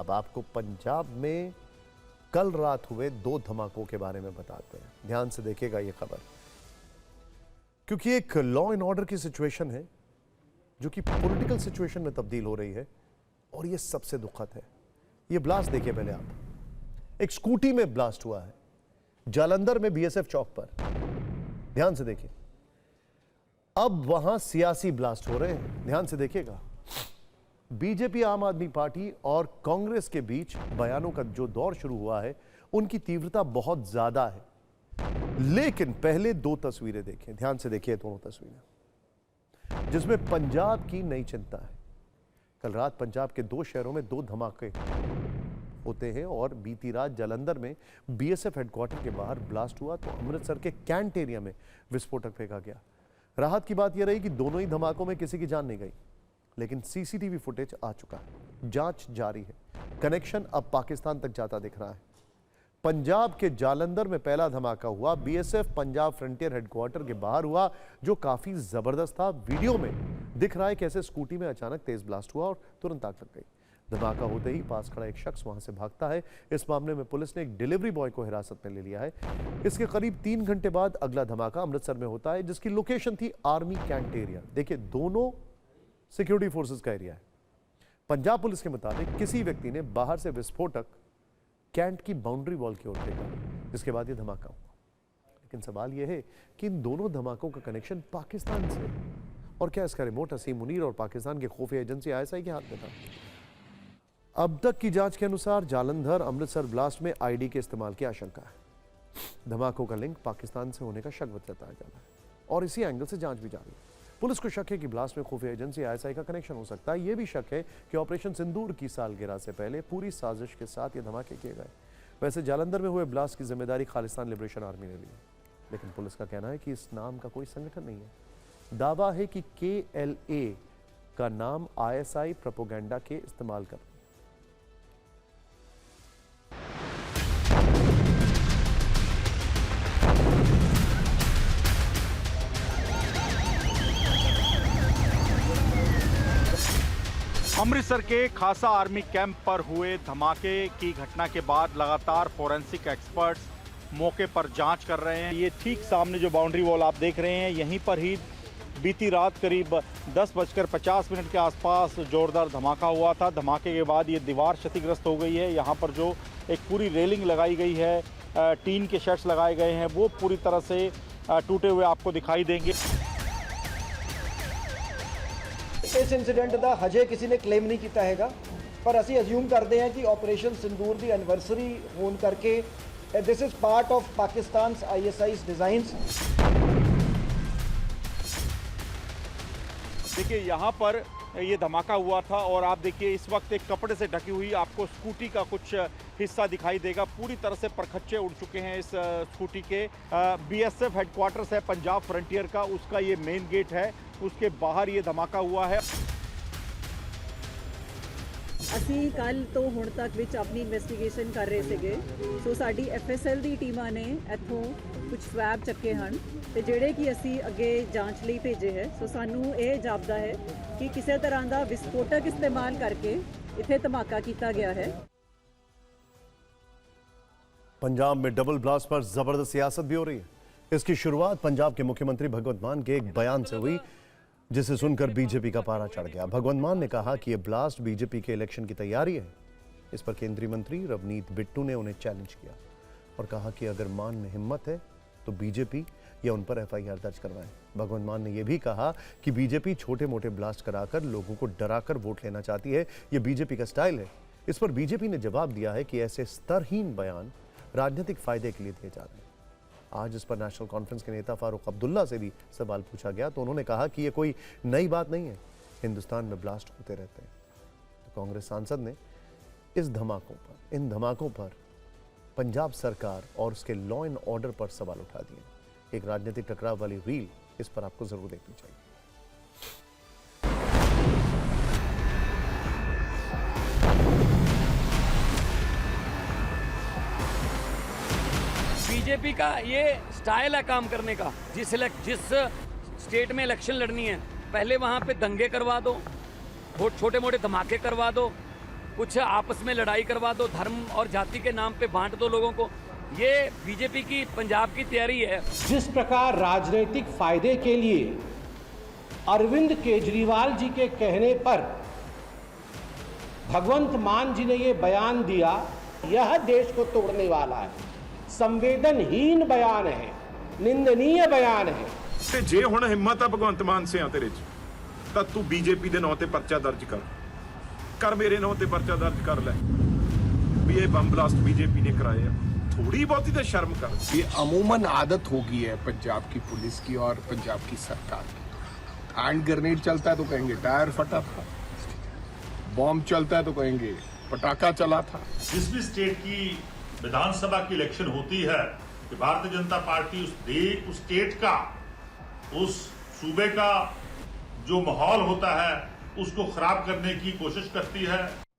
अब आपको पंजाब में कल रात हुए 2 धमाकों के बारे में बताते हैं। ध्यान से देखिएगा ये खबर, क्योंकि एक लॉ एंड ऑर्डर की सिचुएशन है जो कि पॉलिटिकल सिचुएशन में तब्दील हो रही है और ये सबसे दुखद है। ये ब्लास्ट देखिए पहले आप, एक स्कूटी में ब्लास्ट हुआ है जालंधर में बीएसएफ चौक पर। ध्यान से देखिए, अब वहां सियासी ब्लास्ट हो रहे हैं। ध्यान से देखिएगा, बीजेपी, आम आदमी पार्टी और कांग्रेस के बीच बयानों का जो दौर शुरू हुआ है उनकी तीव्रता बहुत ज्यादा है। लेकिन पहले 2 तस्वीरें देखें, ध्यान से देखिए दोनों तस्वीरें, जिसमें पंजाब की नई चिंता है। कल रात पंजाब के 2 शहरों में 2 धमाके होते हैं और बीती रात जालंधर में बीएसएफ हेडक्वार्टर के बाहर ब्लास्ट हुआ तो अमृतसर के कैंट एरिया में विस्फोटक फेंका गया। राहत की बात यह रही कि दोनों ही धमाकों में किसी की जान नहीं गई, लेकिन सीसीटीवी फुटेज आ चुका है, जांच जारी है। कनेक्शन अब पाकिस्तान तक जाता दिख रहा है। पंजाब के जालंधर में पहला धमाका हुआ बीएसएफ पंजाब फ्रंटियर हेडक्वार्टर के बाहर हुआ, जो काफी जबरदस्त था। वीडियो में दिख रहा है कैसे स्कूटी में अचानक तेज ब्लास्ट हुआ और तुरंत आग लग गई। धमाका होते ही पास खड़ा एक शख्स वहां से भागता है। इस मामले में पुलिस ने एक डिलीवरी बॉय को हिरासत में ले लिया है। इसके करीब 3 घंटे बाद अगला धमाका अमृतसर में होता है, जिसकी लोकेशन थी आर्मी कैंट एरिया। देखिए, दोनों सिक्योरिटी फोर्सेस का एरिया है। पंजाब पुलिस के मुताबिक किसी व्यक्ति ने बाहर से विस्फोटक कैंट की बाउंड्री वॉल की ओर फेंका, जिसके बाद यह धमाका हुआ। लेकिन सवाल यह है कि इन दोनों धमाकों का कनेक्शन पाकिस्तान से, और क्या इसका रिमोट हसीम मुनीर और पाकिस्तान की खुफिया एजेंसी आईएसआई के हाथ में था? अब तक की जांच के अनुसार जालंधर अमृतसर ब्लास्ट में आईडी के इस्तेमाल की आशंका है। धमाकों का लिंक पाकिस्तान से होने का शक बताया जा रहा है और इसी एंगल से जांच भी जारी है। पुलिस को शक है कि ब्लास्ट में खुफिया एजेंसी आईएसआई का कनेक्शन हो सकता है। यह भी शक है कि ऑपरेशन सिंदूर की सालगिरह से पहले पूरी साजिश के साथ ये धमाके किए गए। वैसे जालंधर में हुए ब्लास्ट की जिम्मेदारी खालिस्तान लिबरेशन आर्मी ने ली है, लेकिन पुलिस का कहना है कि इस नाम का कोई संगठन नहीं है। दावा है कि KLA का नाम आईएसआई प्रोपेगेंडा के इस्तेमाल कर। अमृतसर के खासा आर्मी कैंप पर हुए धमाके की घटना के बाद लगातार फोरेंसिक एक्सपर्ट्स मौके पर जांच कर रहे हैं। ये ठीक सामने जो बाउंड्री वॉल आप देख रहे हैं, यहीं पर ही बीती रात करीब 10:50 के आसपास जोरदार धमाका हुआ था। धमाके के बाद ये दीवार क्षतिग्रस्त हो गई है। यहाँ पर जो एक पूरी रेलिंग लगाई गई है, टीन के शेड्स लगाए गए हैं, वो पूरी तरह से टूटे हुए आपको दिखाई देंगे। इस इंसीडेंट का हजे किसी ने क्लेम नहीं किया हैगा, पर असी अज्यूम करते हैं कि ऑपरेशन सिंदूर की एनिवर्सरी होने करके this is part of Pakistan ISI's designs. देखिए, यहाँ पर ये धमाका हुआ था और आप देखिए इस वक्त एक कपड़े से ढकी हुई आपको स्कूटी का कुछ हिस्सा दिखाई देगा। पूरी तरह से परखच्चे उड़ चुके हैं इस स्कूटी के। BSF हेडक्वार्टर्स है पंजाब फ्रंटियर का, उसका ये मेन गेट है, उसके बाहर ये धमाका हुआ है। ਅਸੀਂ ਕੱਲ ਤੋਂ ਹੁਣ ਤੱਕ ਵਿੱਚ ਆਪਣੀ ਇਨਵੈਸਟੀਗੇਸ਼ਨ ਕਰ ਰਹੇ ਸੀਗੇ। ਸੋ ਸਾਡੀ FSL ਦੀ ਟੀਮਾਂ ਨੇ ਇੱਥੋਂ ਕੁਝ ਸਵੈਬ ਚੱਕੇ ਹਨ ਤੇ ਜਿਹੜੇ ਕਿ ਅਸੀਂ ਅੱਗੇ ਜਾਂਚ ਲਈ ਭੇਜੇ ਹੈ। ਸੋ ਸਾਨੂੰ ਇਹ ਜਾਪਦਾ ਹੈ ਕਿ ਕਿਸੇ ਤਰ੍ਹਾਂ ਦਾ ਵਿਸਫੋਟਕ ਇਸਤੇਮਾਲ ਕਰਕੇ ਇੱਥੇ ਧਮਾਕਾ ਕੀਤਾ ਗਿਆ है। पंजाब में डबल ब्लास्ट पर जबरदस्त सियासत भी हो रही है। इसकी शुरुआत पंजाब के मुख्यमंत्री भगवंत मान के एक बयान से हुई, जिसे सुनकर बीजेपी का पारा चढ़ गया। भगवंत मान ने कहा कि यह ब्लास्ट बीजेपी के इलेक्शन की तैयारी है। इस पर केंद्रीय मंत्री रवनीत बिट्टू ने उन्हें चैलेंज किया और कहा कि अगर मान में हिम्मत है तो बीजेपी या उन पर FIR दर्ज करवाएं। भगवंत मान ने यह भी कहा कि बीजेपी छोटे मोटे ब्लास्ट कराकर लोगों को डराकर वोट लेना चाहती है। यह बीजेपी का स्टाइल है। इस पर बीजेपी ने जवाब दिया है कि ऐसे स्तरहीन बयान राजनीतिक फायदे के लिए दिए जा रहे हैं। आज इस पर नेशनल कॉन्फ्रेंस के नेता फारूक अब्दुल्ला से भी सवाल पूछा गया तो उन्होंने कहा कि यह कोई नई बात नहीं है, हिंदुस्तान में ब्लास्ट होते रहते हैं। तो कांग्रेस सांसद ने इन धमाकों पर पंजाब सरकार और उसके लॉ एंड ऑर्डर पर सवाल उठा दिए। एक राजनीतिक टकराव वाली रील इस पर आपको जरूर देखनी चाहिए। बीजेपी का ये स्टाइल है काम करने का। जिस स्टेट में इलेक्शन लड़नी है, पहले वहाँ पे दंगे करवा दो, छोटे मोटे धमाके करवा दो, कुछ आपस में लड़ाई करवा दो, धर्म और जाति के नाम पे बांट दो लोगों को। ये बीजेपी की पंजाब की तैयारी है। जिस प्रकार राजनीतिक फायदे के लिए अरविंद केजरीवाल जी के कहने पर भगवंत मान जी ने ये बयान दिया, यह देश को तोड़ने वाला है, संवेदनहीन बयान है, निंदनीय बयान है। ਤੇ ਜੇ ਹੁਣ ਹਿੰਮਤ ਆ ਭਗਵੰਤ ਮਾਨ ਸਿਆਂ ਤੇਰੇ ਚ ਤਾਂ ਤੂੰ ਬੀਜੇਪੀ ਦੇ ਨਾਂ ਤੇ ਪਰਚਾ ਦਰਜ ਕਰ ਮੇਰੇ ਨਾਂ ਤੇ ਪਰਚਾ ਦਰਜ ਕਰ ਲੈ ਵੀ ਇਹ ਬੰਬ ਬਲਾਸਟ ਬੀਜੇਪੀ ਨੇ ਕਰਾਏ ਆ। थोड़ी बहुत ही तो शर्म कर। ये अमूमन आदत हो गई है पंजाब की पुलिस की और पंजाब की सरकार की। हैंड ग्रेनेड चलता है तो कहेंगे टायर फटा था, बॉम्ब चलता है तो कहेंगे पटाखा चला था। जिस भी स्टेट की विधानसभा की इलेक्शन होती है कि भारतीय जनता पार्टी उस स्टेट का, उस सूबे का जो माहौल होता है उसको खराब करने की कोशिश करती है।